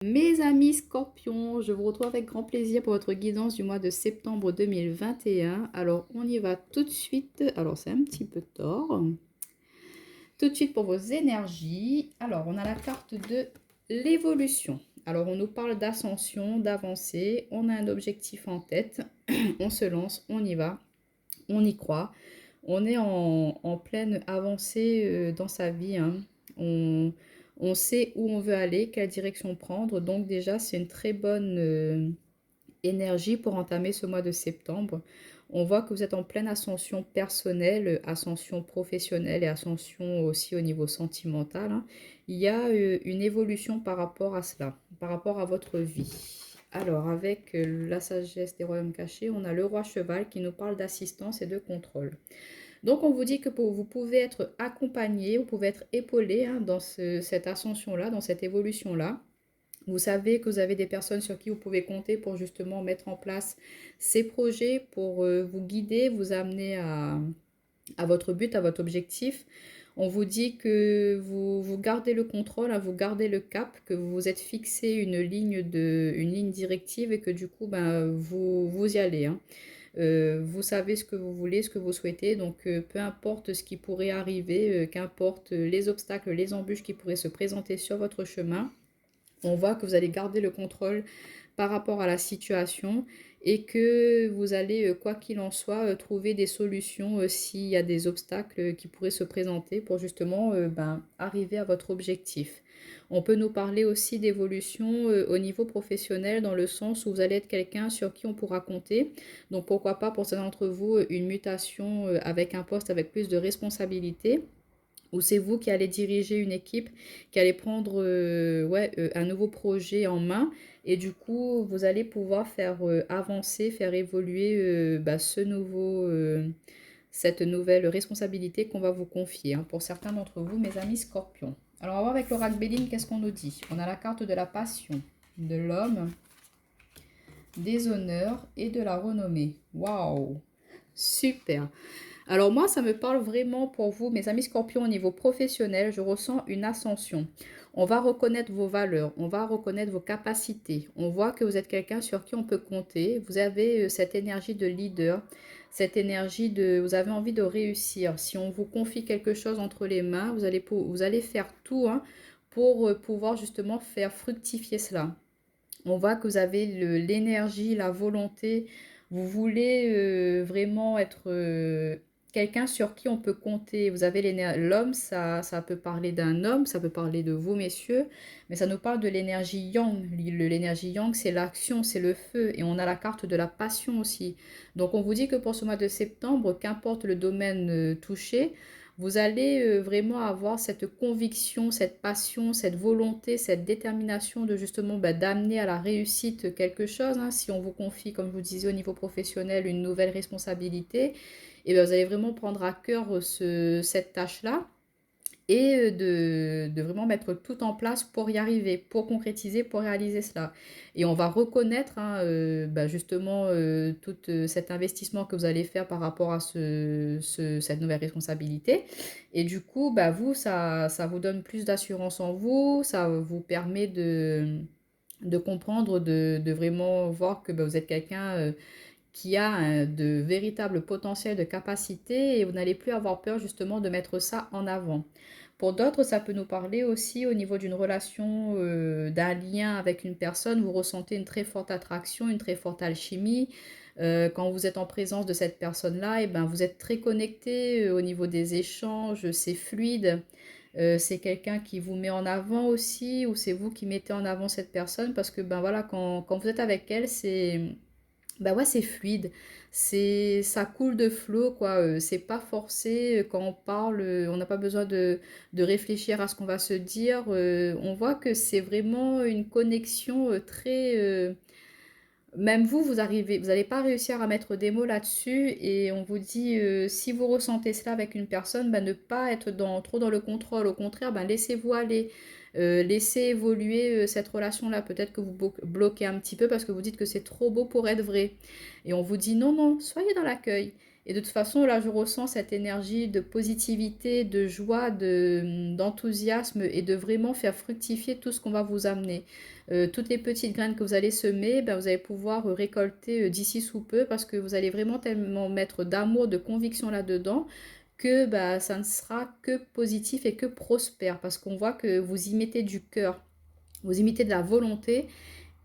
Mes amis scorpions, je vous retrouve avec grand plaisir pour votre guidance du mois de septembre 2021. Alors, on y va tout de suite. Alors, c'est un petit peu tort. Tout de suite pour vos énergies. Alors, on a la carte de l'évolution. Alors, on nous parle d'ascension, d'avancée. On a un objectif en tête. On se lance, on y va, on y croit. On est en pleine avancée dans sa vie, hein. On sait où on veut aller, quelle direction prendre. Donc déjà, c'est une très bonne énergie pour entamer ce mois de septembre. On voit que vous êtes en pleine ascension personnelle, ascension professionnelle et ascension aussi au niveau sentimental, hein. Il y a une évolution par rapport à cela, par rapport à votre vie. Alors, avec la sagesse des royaumes cachés, on a le roi cheval qui nous parle d'assistance et de contrôle. Donc, on vous dit que vous pouvez être accompagné, vous pouvez être épaulé, hein, dans cette ascension-là, dans cette évolution-là. Vous savez que vous avez des personnes sur qui vous pouvez compter pour justement mettre en place ces projets, pour vous guider, vous amener à votre but, à votre objectif. On vous dit que vous gardez le contrôle, hein, vous gardez le cap, que vous vous êtes fixé une ligne directive et que du coup, ben, vous y allez, hein. Vous savez ce que vous voulez, ce que vous souhaitez, donc peu importe ce qui pourrait arriver, qu'importe les obstacles, les embûches qui pourraient se présenter sur votre chemin, on voit que vous allez garder le contrôle par rapport à la situation et que vous allez, quoi qu'il en soit, trouver des solutions s'il y a des obstacles qui pourraient se présenter pour justement ben, arriver à votre objectif. On peut nous parler aussi d'évolution au niveau professionnel dans le sens où vous allez être quelqu'un sur qui on pourra compter. Donc pourquoi pas pour certains d'entre vous une mutation avec un poste avec plus de responsabilité, ou c'est vous qui allez diriger une équipe, qui allez prendre un nouveau projet en main et du coup vous allez pouvoir faire avancer, faire évoluer bah, cette nouvelle responsabilité qu'on va vous confier, hein, pour certains d'entre vous, mes amis scorpions. Alors on va voir avec l'oracle Béline, qu'est-ce qu'on nous dit? On a la carte de la passion, de l'homme, des honneurs et de la renommée. Waouh! Super! Alors moi, ça me parle vraiment pour vous, mes amis scorpions, au niveau professionnel. Je ressens une ascension. On va reconnaître vos valeurs, on va reconnaître vos capacités. On voit que vous êtes quelqu'un sur qui on peut compter. Vous avez cette énergie de leader, cette énergie de... Vous avez envie de réussir. Si on vous confie quelque chose entre les mains, vous allez faire tout, hein, pour pouvoir justement faire fructifier cela. On voit que vous avez l'énergie, la volonté. Vous voulez vraiment être quelqu'un sur qui on peut compter. Vous avez l'homme, ça peut parler d'un homme, ça peut parler de vous, messieurs, mais ça nous parle de l'énergie yang. L'énergie yang, c'est l'action, c'est le feu. Et on a la carte de la passion aussi. Donc on vous dit que pour ce mois de septembre, qu'importe le domaine touché, vous allez vraiment avoir cette conviction, cette passion, cette volonté, cette détermination de justement bah, d'amener à la réussite quelque chose, hein. Si on vous confie, comme je vous disais, au niveau professionnel, une nouvelle responsabilité, et bien vous allez vraiment prendre à cœur cette tâche-là et de vraiment mettre tout en place pour y arriver, pour concrétiser, pour réaliser cela. Et on va reconnaître, hein, bah, justement tout cet investissement que vous allez faire par rapport à cette nouvelle responsabilité. Et du coup, bah, vous, ça vous donne plus d'assurance en vous, ça vous permet de comprendre, de vraiment voir que bah, vous êtes quelqu'un qui a de véritables potentiels de capacité et vous n'allez plus avoir peur justement de mettre ça en avant. Pour d'autres, ça peut nous parler aussi au niveau d'une relation, d'un lien avec une personne. Vous ressentez une très forte attraction, une très forte alchimie. Quand vous êtes en présence de cette personne-là, et ben, vous êtes très connecté au niveau des échanges, c'est fluide. C'est quelqu'un qui vous met en avant aussi, ou c'est vous qui mettez en avant cette personne parce que ben voilà, quand vous êtes avec elle, c'est bah ouais, c'est fluide, ça coule de flot, quoi. C'est pas forcé. Quand on parle, on n'a pas besoin de réfléchir à ce qu'on va se dire. On voit que c'est vraiment une connexion très. Même vous n'allez pas réussir à mettre des mots là-dessus. Et on vous dit, si vous ressentez cela avec une personne, bah, ne pas être trop dans le contrôle. Au contraire, bah, laissez-vous aller. Laissez évoluer cette relation-là. Peut-être que vous bloquez un petit peu parce que vous dites que c'est trop beau pour être vrai. Et on vous dit non, non, soyez dans l'accueil. Et de toute façon, là, je ressens cette énergie de positivité, de joie, d'enthousiasme et de vraiment faire fructifier tout ce qu'on va vous amener. Toutes les petites graines que vous allez semer, ben, vous allez pouvoir récolter d'ici sous peu parce que vous allez vraiment tellement mettre d'amour, de conviction là-dedans que bah, ça ne sera que positif et que prospère parce qu'on voit que vous y mettez du cœur, vous y mettez de la volonté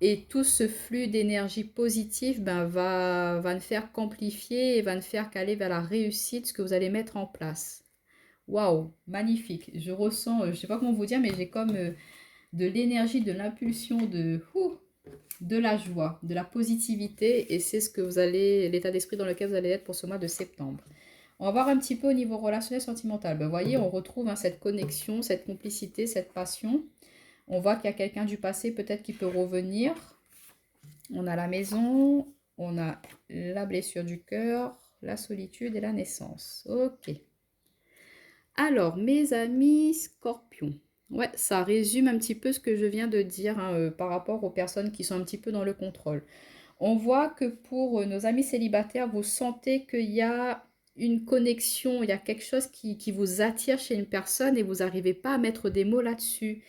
et tout ce flux d'énergie positive ben, va ne faire qu'amplifier et va ne faire qu'aller vers la réussite, ce que vous allez mettre en place. Waouh, magnifique. Je ressens, je ne sais pas comment vous dire, mais j'ai comme de l'énergie, de l'impulsion, de la joie, de la positivité. Et c'est ce que vous allez, l'état d'esprit dans lequel vous allez être pour ce mois de septembre. On va voir un petit peu au niveau relationnel sentimental. Ben, vous voyez, on retrouve cette connexion, cette complicité, cette passion. On voit qu'il y a quelqu'un du passé peut-être qui peut revenir. On a la maison, on a la blessure du cœur, la solitude et la naissance. Ok. Alors, mes amis scorpions. Ouais, ça résume un petit peu ce que je viens de dire par rapport aux personnes qui sont un petit peu dans le contrôle. On voit que pour nos amis célibataires, vous sentez qu'il y a une connexion, il y a quelque chose qui vous attire chez une personne et vous n'arrivez pas à mettre des mots là-dessus.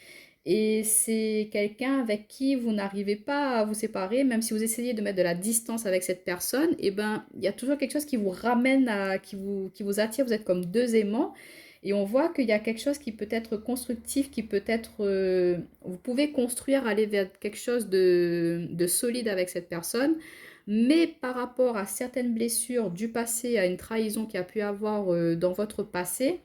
Et c'est quelqu'un avec qui vous n'arrivez pas à vous séparer, même si vous essayez de mettre de la distance avec cette personne, et ben il y a toujours quelque chose qui vous ramène à, qui vous attire, vous êtes comme deux aimants, et on voit qu'il y a quelque chose qui peut être constructif, qui peut être, vous pouvez construire, aller vers quelque chose de solide avec cette personne, mais par rapport à certaines blessures du passé, à une trahison qui a pu avoir dans votre passé,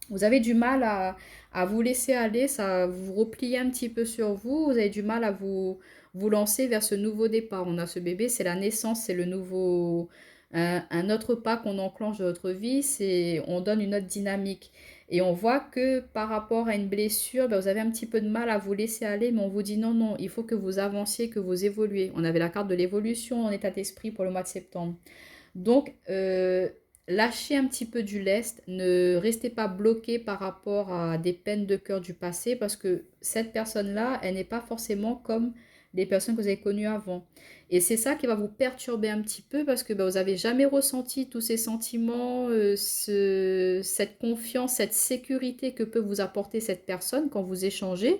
vous avez du mal à vous laisser aller, ça vous repliez un petit peu sur vous, vous avez du mal à vous lancer vers ce nouveau départ. On a ce bébé, c'est la naissance, c'est le nouveau, un autre pas qu'on enclenche dans notre vie, c'est on donne une autre dynamique. Et on voit que par rapport à une blessure, ben, vous avez un petit peu de mal à vous laisser aller, mais on vous dit non, non, il faut que vous avanciez, que vous évoluez. On avait la carte de l'évolution en état d'esprit pour le mois de septembre. Donc, lâchez un petit peu du lest, ne restez pas bloqué par rapport à des peines de cœur du passé parce que cette personne-là, elle n'est pas forcément comme les personnes que vous avez connues avant. Et c'est ça qui va vous perturber un petit peu parce que bah, vous n'avez jamais ressenti tous ces sentiments, cette confiance, cette sécurité que peut vous apporter cette personne quand vous échangez.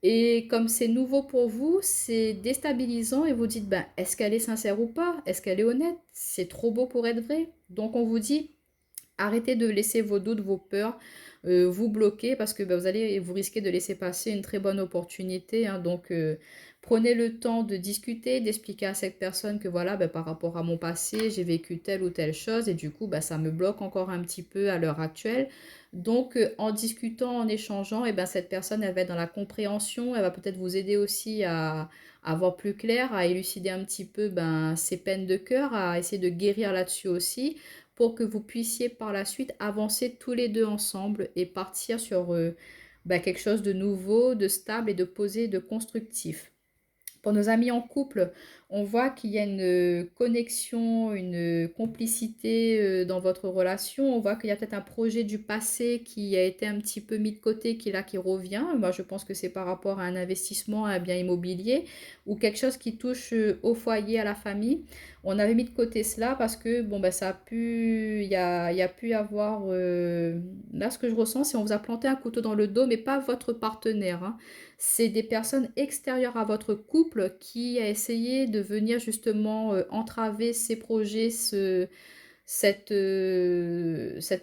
Et comme c'est nouveau pour vous, c'est déstabilisant et vous dites, ben, est-ce qu'elle est sincère ou pas? Est-ce qu'elle est honnête? C'est trop beau pour être vrai. Donc on vous dit, arrêtez de laisser vos doutes, vos peurs vous bloquer parce que ben, vous risquez de laisser passer une très bonne opportunité, hein. Donc prenez le temps de discuter, d'expliquer à cette personne que voilà, ben, par rapport à mon passé, j'ai vécu telle ou telle chose et du coup, ben, ça me bloque encore un petit peu à l'heure actuelle. Donc en discutant, en échangeant, et ben, cette personne, elle va être dans la compréhension, elle va peut-être vous aider aussi à voir plus clair, à élucider un petit peu ben, ses peines de cœur, à essayer de guérir là-dessus aussi pour que vous puissiez par la suite avancer tous les deux ensemble et partir sur bah, quelque chose de nouveau, de stable et de posé, de constructif. Pour nos amis en couple, on voit qu'il y a une connexion, une complicité dans votre relation. On voit qu'il y a peut-être un projet du passé qui a été un petit peu mis de côté, qui revient. Moi, je pense que c'est par rapport à un investissement, à un bien immobilier ou quelque chose qui touche au foyer, à la famille. On avait mis de côté cela parce que bon, ben, ça a pu, il y a pu avoir. Là, ce que je ressens, c'est on vous a planté un couteau dans le dos, mais pas votre partenaire, hein. C'est des personnes extérieures à votre couple qui a essayé de venir justement entraver ces projets, cet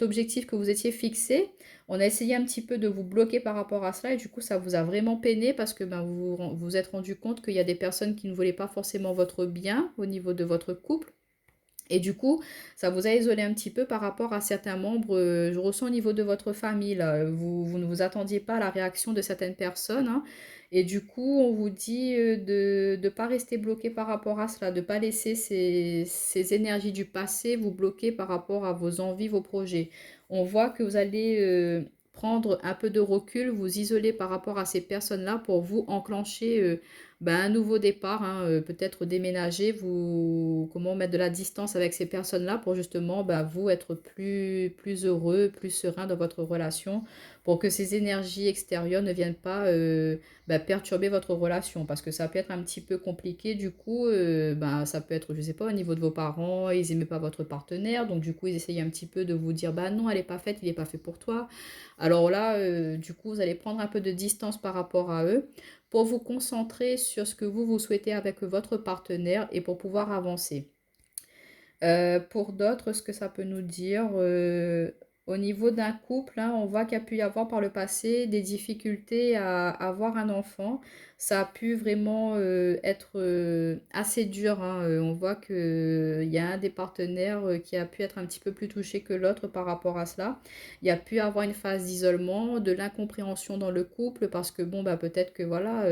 objectif que vous étiez fixé. On a essayé un petit peu de vous bloquer par rapport à cela et du coup ça vous a vraiment peiné parce que ben, vous vous êtes rendu compte qu'il y a des personnes qui ne voulaient pas forcément votre bien au niveau de votre couple. Et du coup, ça vous a isolé un petit peu par rapport à certains membres, je ressens au niveau de votre famille, là, vous ne vous attendiez pas à la réaction de certaines personnes, hein. Et du coup, on vous dit de ne pas rester bloqué par rapport à cela, de ne pas laisser ces énergies du passé vous bloquer par rapport à vos envies, vos projets. On voit que vous allez prendre un peu de recul, vous isoler par rapport à ces personnes-là pour vous enclencher ben, un nouveau départ, hein, peut-être déménager, vous, comment mettre de la distance avec ces personnes-là pour justement ben, vous être plus heureux, plus serein dans votre relation, pour que ces énergies extérieures ne viennent pas ben, perturber votre relation, parce que ça peut être un petit peu compliqué, du coup, ben, ça peut être, je sais pas, au niveau de vos parents, ils n'aimaient pas votre partenaire, donc du coup, ils essayent un petit peu de vous dire, bah non, elle n'est pas faite, il n'est pas fait pour toi. Alors là, du coup, vous allez prendre un peu de distance par rapport à eux pour vous concentrer sur ce que vous souhaitez avec votre partenaire et pour pouvoir avancer. Pour d'autres, ce que ça peut nous dire, au niveau d'un couple, hein, on voit qu'il y a pu y avoir par le passé des difficultés à avoir un enfant. Ça a pu vraiment être assez dur, hein. On voit qu'il y a un des partenaires qui a pu être un petit peu plus touché que l'autre par rapport à cela. Il y a pu avoir une phase d'isolement, de l'incompréhension dans le couple parce que bon, bah, peut-être que voilà,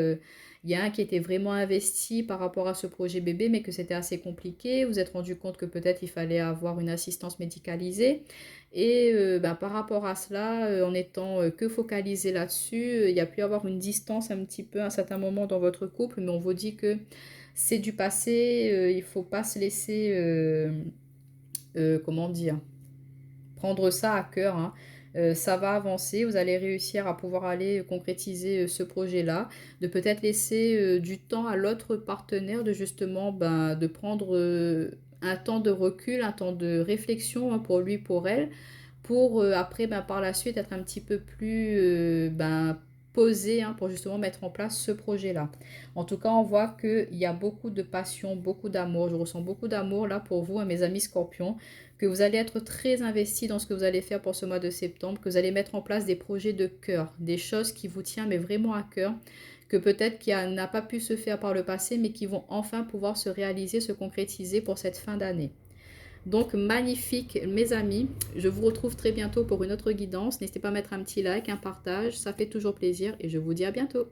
il y a un qui était vraiment investi par rapport à ce projet bébé, mais que c'était assez compliqué. Vous vous êtes rendu compte que peut-être il fallait avoir une assistance médicalisée. Et ben, par rapport à cela, en étant que focalisé là-dessus, il y a pu y avoir une distance un petit peu à un certain moment dans votre couple, mais on vous dit que c'est du passé, il ne faut pas se laisser, comment dire, prendre ça à cœur, hein. Ça va avancer, vous allez réussir à pouvoir aller concrétiser ce projet-là, de peut-être laisser du temps à l'autre partenaire de justement ben, de prendre un temps de recul, un temps de réflexion hein, pour lui, pour elle, pour après ben, par la suite être un petit peu plus ben, posé hein, pour justement mettre en place ce projet-là. En tout cas, on voit qu'il y a beaucoup de passion, beaucoup d'amour. Je ressens beaucoup d'amour là pour vous, hein, mes amis scorpions, que vous allez être très investis dans ce que vous allez faire pour ce mois de septembre, que vous allez mettre en place des projets de cœur, des choses qui vous tiennent mais vraiment à cœur, que peut-être qui n'a pas pu se faire par le passé, mais qui vont enfin pouvoir se réaliser, se concrétiser pour cette fin d'année. Donc magnifique mes amis, je vous retrouve très bientôt pour une autre guidance. N'hésitez pas à mettre un petit like, un partage, ça fait toujours plaisir et je vous dis à bientôt.